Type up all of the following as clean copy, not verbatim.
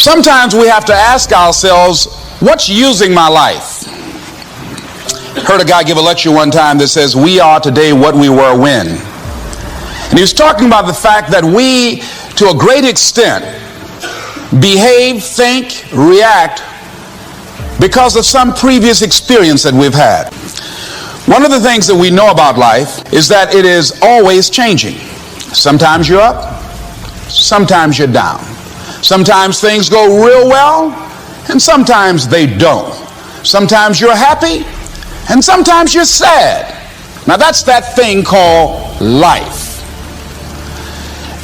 Sometimes we have to ask ourselves, what's using my life? Heard a guy give a lecture one time that says, we are today what we were when. And he was talking about the fact that we, to a great extent, behave, think, react because of some previous experience that we've had. One of the things that we know about life is that it is always changing. Sometimes you're up, sometimes you're down. Sometimes things go real well, and sometimes they don't. Sometimes you're happy, and sometimes you're sad. Now that's that thing called life.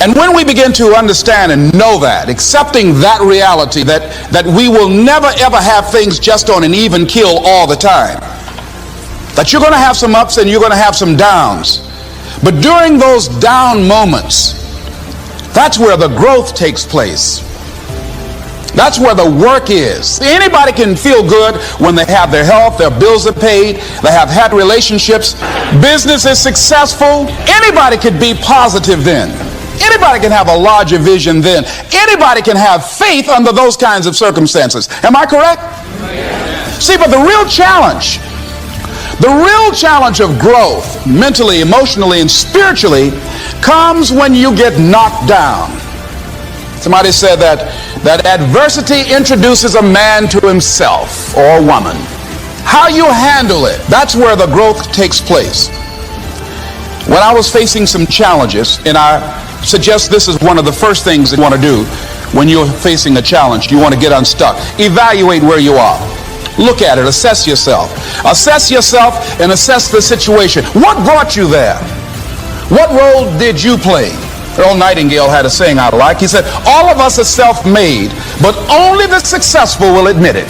And when we begin to understand and know that, accepting that reality, that we will never ever have things just on an even keel all the time, that you're going to have some ups and you're going to have some downs, but during those down moments, that's where the growth takes place. That's where the work is. Anybody can feel good when they have their health, their bills are paid, they have had relationships, business is successful. Anybody could be positive then. Anybody can have a larger vision then. Anybody can have faith under those kinds of circumstances. Am I correct? Yes. See, but the real challenge of growth, mentally, emotionally, and spiritually, comes when you get knocked down. Somebody said that adversity introduces a man to himself or a woman. How you handle it, that's where the growth takes place. When I was facing some challenges, and I suggest this is one of the first things that you want to do when you're facing a challenge, you want to get unstuck. Evaluate where you are. Look at it, assess yourself. Assess yourself and assess the situation. What brought you there? What role did you play? Earl Nightingale had a saying I like. He said, all of us are self-made, but only the successful will admit it.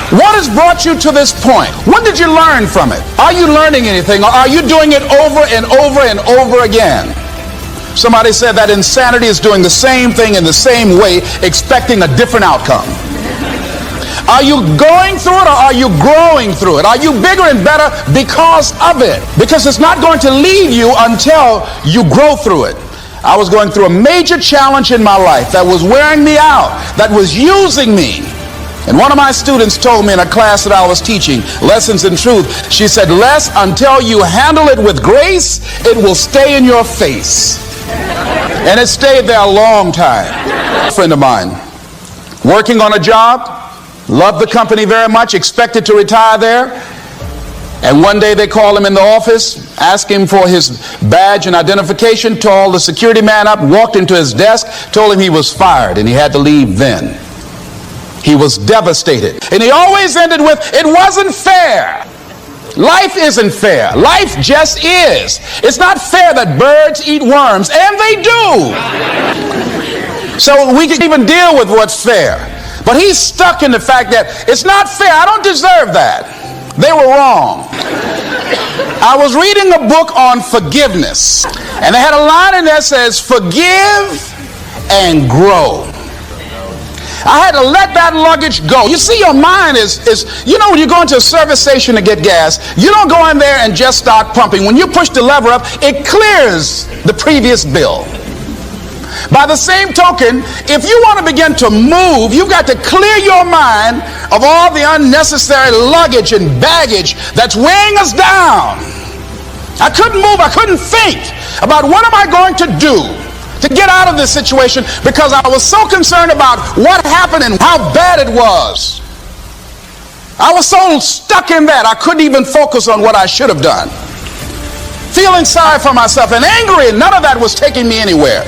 What has brought you to this point? What did you learn from it? Are you learning anything, or are you doing it over and over and over again? Somebody said that insanity is doing the same thing in the same way, expecting a different outcome. Are you going through it, or are you growing through it? Are you bigger and better because of it? Because it's not going to leave you until you grow through it. I was going through a major challenge in my life that was wearing me out, that was using me. And one of my students told me in a class that I was teaching, Lessons in Truth, she said, Les, until you handle it with grace, it will stay in your face. And it stayed there a long time. A friend of mine, working on a job, loved the company very much, expected to retire there. And one day they called him in the office, asked him for his badge and identification, called the security man up, walked into his desk, told him he was fired and he had to leave then. He was devastated. And he always ended with, it wasn't fair. Life isn't fair. Life just is. It's not fair that birds eat worms, and they do. So we can even deal with what's fair. But he's stuck in the fact that it's not fair. I don't deserve that. They were wrong. I was reading a book on forgiveness, and they had a line in there that says, forgive and grow. I had to let that luggage go. You see, your mind is you know, when you go into a service station to get gas, you don't go in there and just start pumping. When you push the lever up, it clears the previous bill. By the same token, if you want to begin to move, you've got to clear your mind of all the unnecessary luggage and baggage that's weighing us down. I couldn't move. I couldn't think about what am I going to do to get out of this situation, because I was so concerned about what happened and how bad it was. I was so stuck in that I couldn't even focus on what I should have done. Feeling sorry for myself and angry, and none of that was taking me anywhere.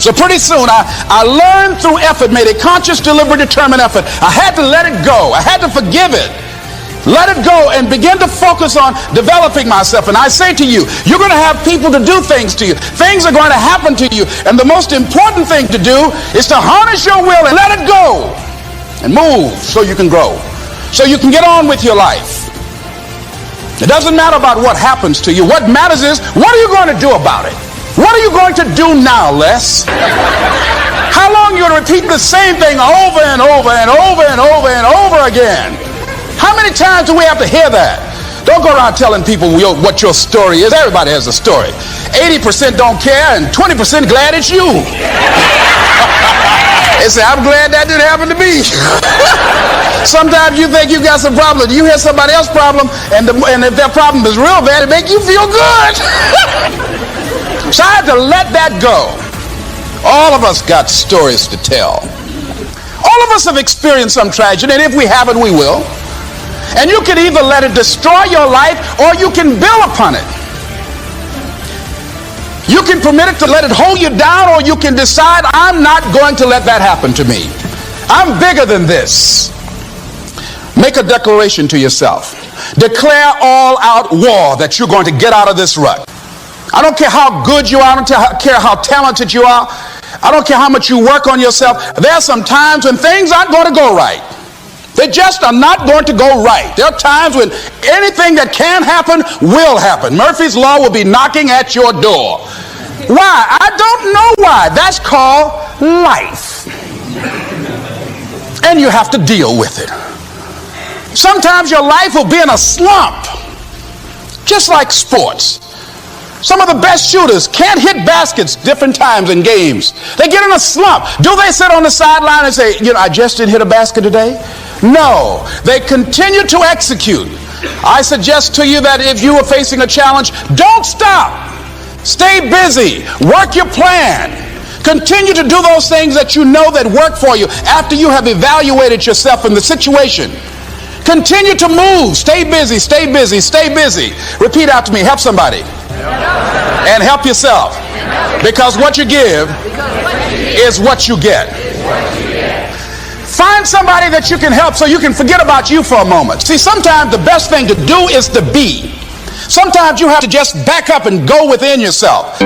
So pretty soon I learned through effort, made a conscious, deliberate, determined effort. I had to let it go. I had to forgive it. Let it go and begin to focus on developing myself. And I say to you, you're going to have people to do things to you. Things are going to happen to you. And the most important thing to do is to harness your will and let it go and move so you can grow, so you can get on with your life. It doesn't matter about what happens to you. What matters is, what are you going to do about it? What are you going to do now, Les? How long are you going to repeat the same thing over and over and over and over and over again? How many times do we have to hear that? Don't go around telling people what your story is. Everybody has a story. 80% don't care and 20% glad it's you. They say, I'm glad that didn't happen to me. Sometimes you think you got some problem. You hear somebody else's problem, and if their problem is real bad, it make you feel good. So I had to let that go. All of us got stories to tell. All of us have experienced some tragedy, and if we haven't, we will. And you can either let it destroy your life, or you can build upon it. You can permit it to let it hold you down, or you can decide, I'm not going to let that happen to me. I'm bigger than this. Make a declaration to yourself. Declare all out war that you're going to get out of this rut. I don't care how good you are. I don't care how talented you are. I don't care how much you work on yourself. There are some times when things aren't going to go right. They just are not going to go right. There are times when anything that can happen will happen. Murphy's Law will be knocking at your door. Why? I don't know why. That's called life. And you have to deal with it. Sometimes your life will be in a slump. Just like sports. Some of the best shooters can't hit baskets different times in games. They get in a slump. Do they sit on the sideline and say, I just didn't hit a basket today? No. They continue to execute. I suggest to you that if you are facing a challenge, don't stop. Stay busy. Work your plan. Continue to do those things that you know that work for you after you have evaluated yourself in the situation. Continue to move. Stay busy, stay busy, stay busy. Repeat after me. Help somebody. And help yourself. Because what you give is what you get. Find somebody that you can help so you can forget about you for a moment. See, sometimes the best thing to do is to be. Sometimes you have to just back up and go within yourself.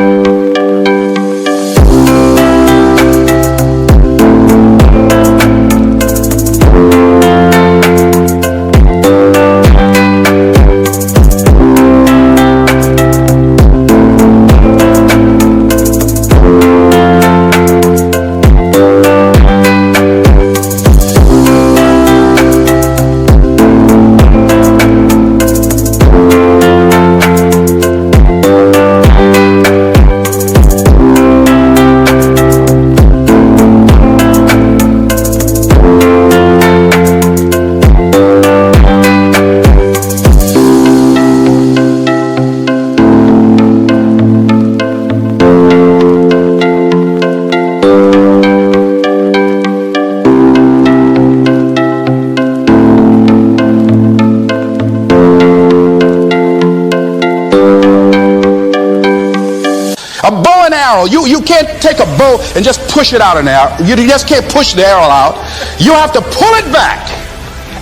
You can't take a bow and just push it out in the air. You just can't push the arrow out. You have to pull it back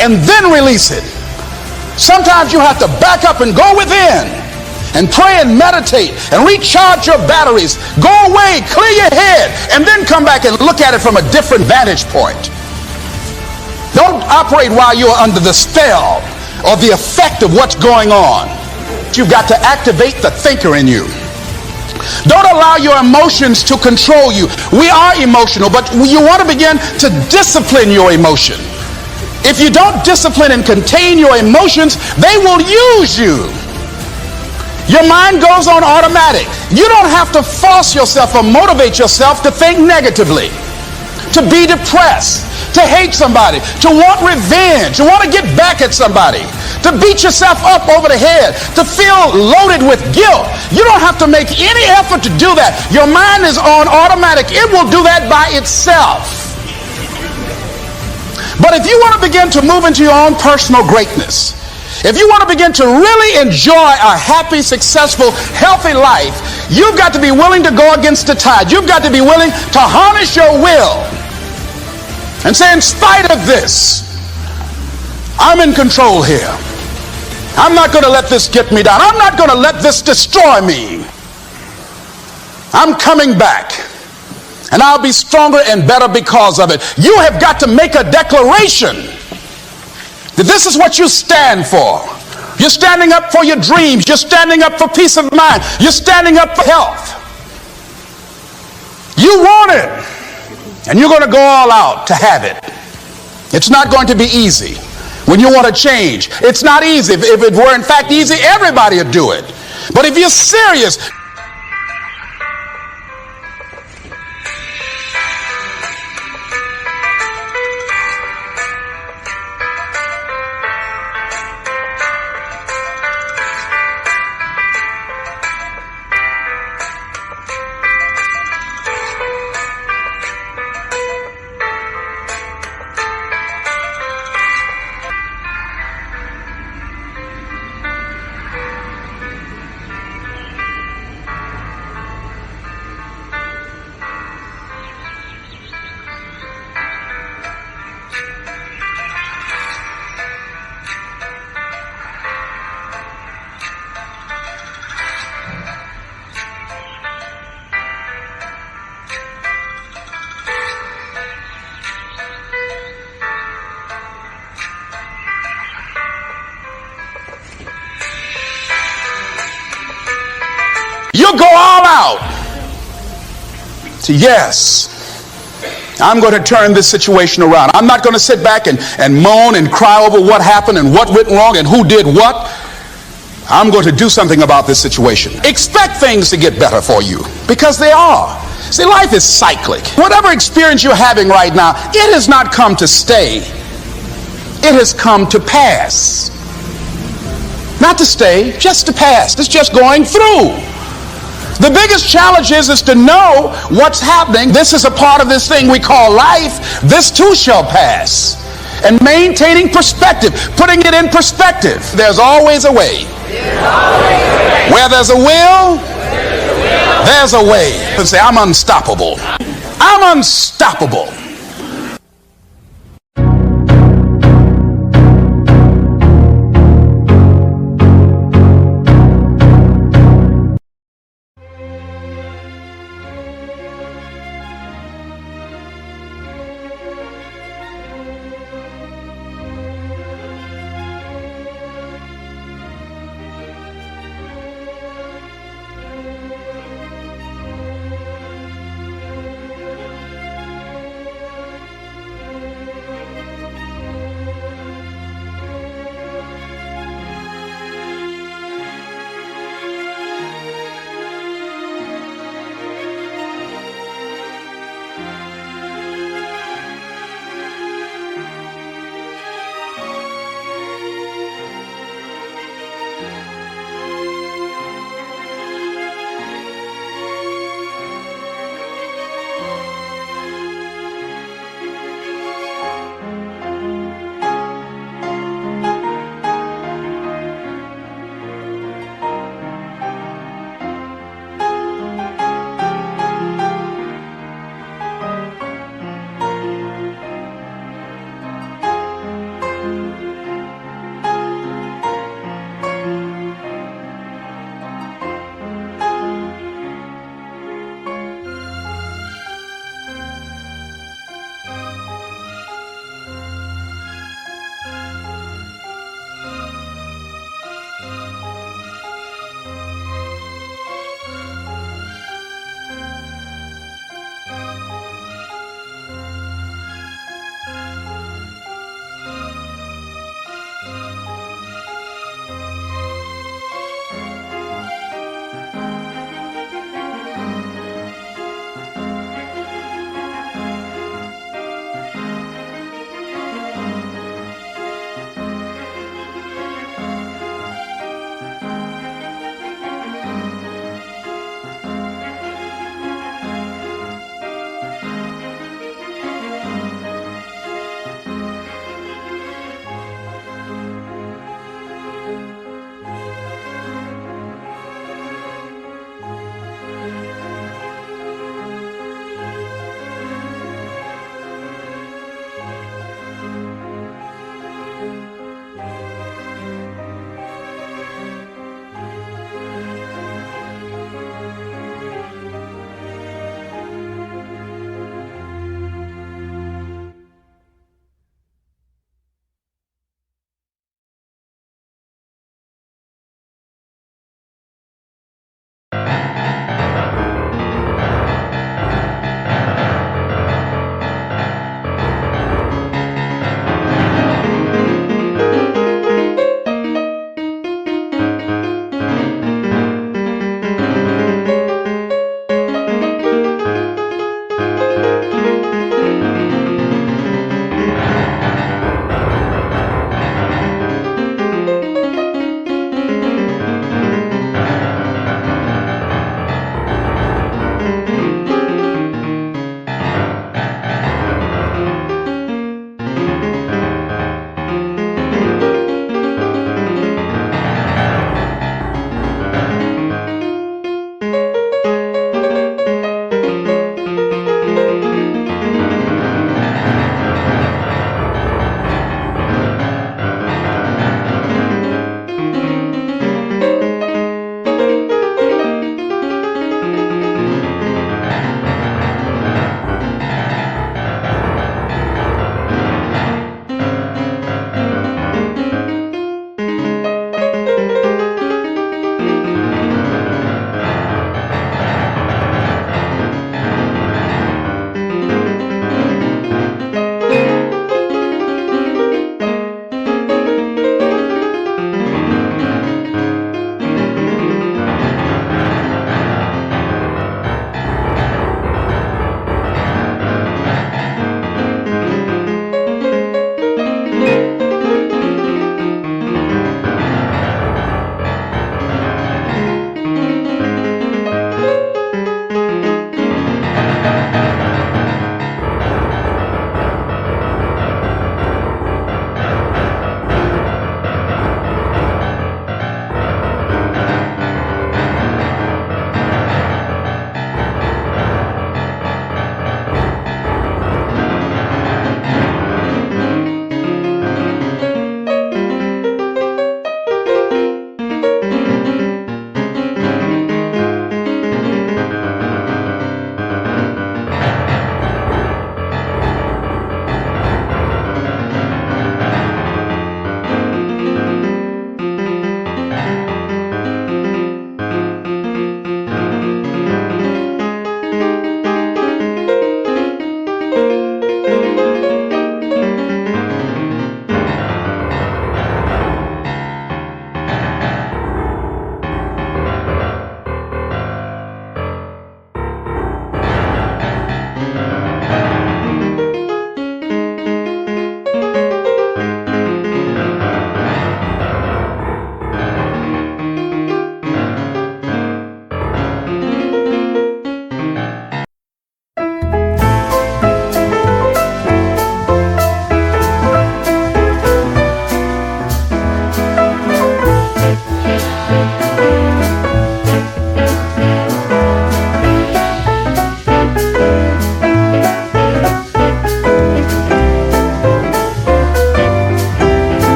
and then release it. Sometimes you have to back up and go within and pray and meditate and recharge your batteries. Go away, clear your head, and then come back and look at it from a different vantage point. Don't operate while you're under the spell or the effect of what's going on. You've got to activate the thinker in you. Don't allow your emotions to control you. We are emotional, but you want to begin to discipline your emotion. If you don't discipline and contain your emotions, they will use you. Your mind goes on automatic. You don't have to force yourself or motivate yourself to think negatively, to be depressed, to hate somebody, to want revenge, to want to get back at somebody, to beat yourself up over the head, to feel loaded with guilt. You don't have to make any effort to do that. Your mind is on automatic. It will do that by itself. But if you want to begin to move into your own personal greatness, if you want to begin to really enjoy a happy, successful, healthy life, you've got to be willing to go against the tide. You've got to be willing to harness your will and say, in spite of this, I'm in control here. I'm not going to let this get me down. I'm not going to let this destroy me. I'm coming back, and I'll be stronger and better because of it. You have got to make a declaration that this is what you stand for. You're standing up for your dreams. You're standing up for peace of mind. You're standing up for health. You want it, and you're going to go all out to have it. It's not going to be easy. When you want to change, it's not easy. If it were in fact easy, everybody would do it. But if you're serious, You'll go all out to, yes, I'm going to turn this situation around. I'm not going to sit back and moan and cry over what happened and what went wrong and who did what. I'm going to do something about this situation. Expect things to get better for you, because they are. See, life is cyclic. Whatever experience you're having right now, it has not come to stay. It has come to pass. Not to stay, just to pass. It's just going through. The biggest challenge is to know what's happening. This is a part of this thing we call life. This too shall pass. And maintaining perspective, putting it in perspective. There's always a way. Where there's a will, there's a way. And say, I'm unstoppable. I'm unstoppable.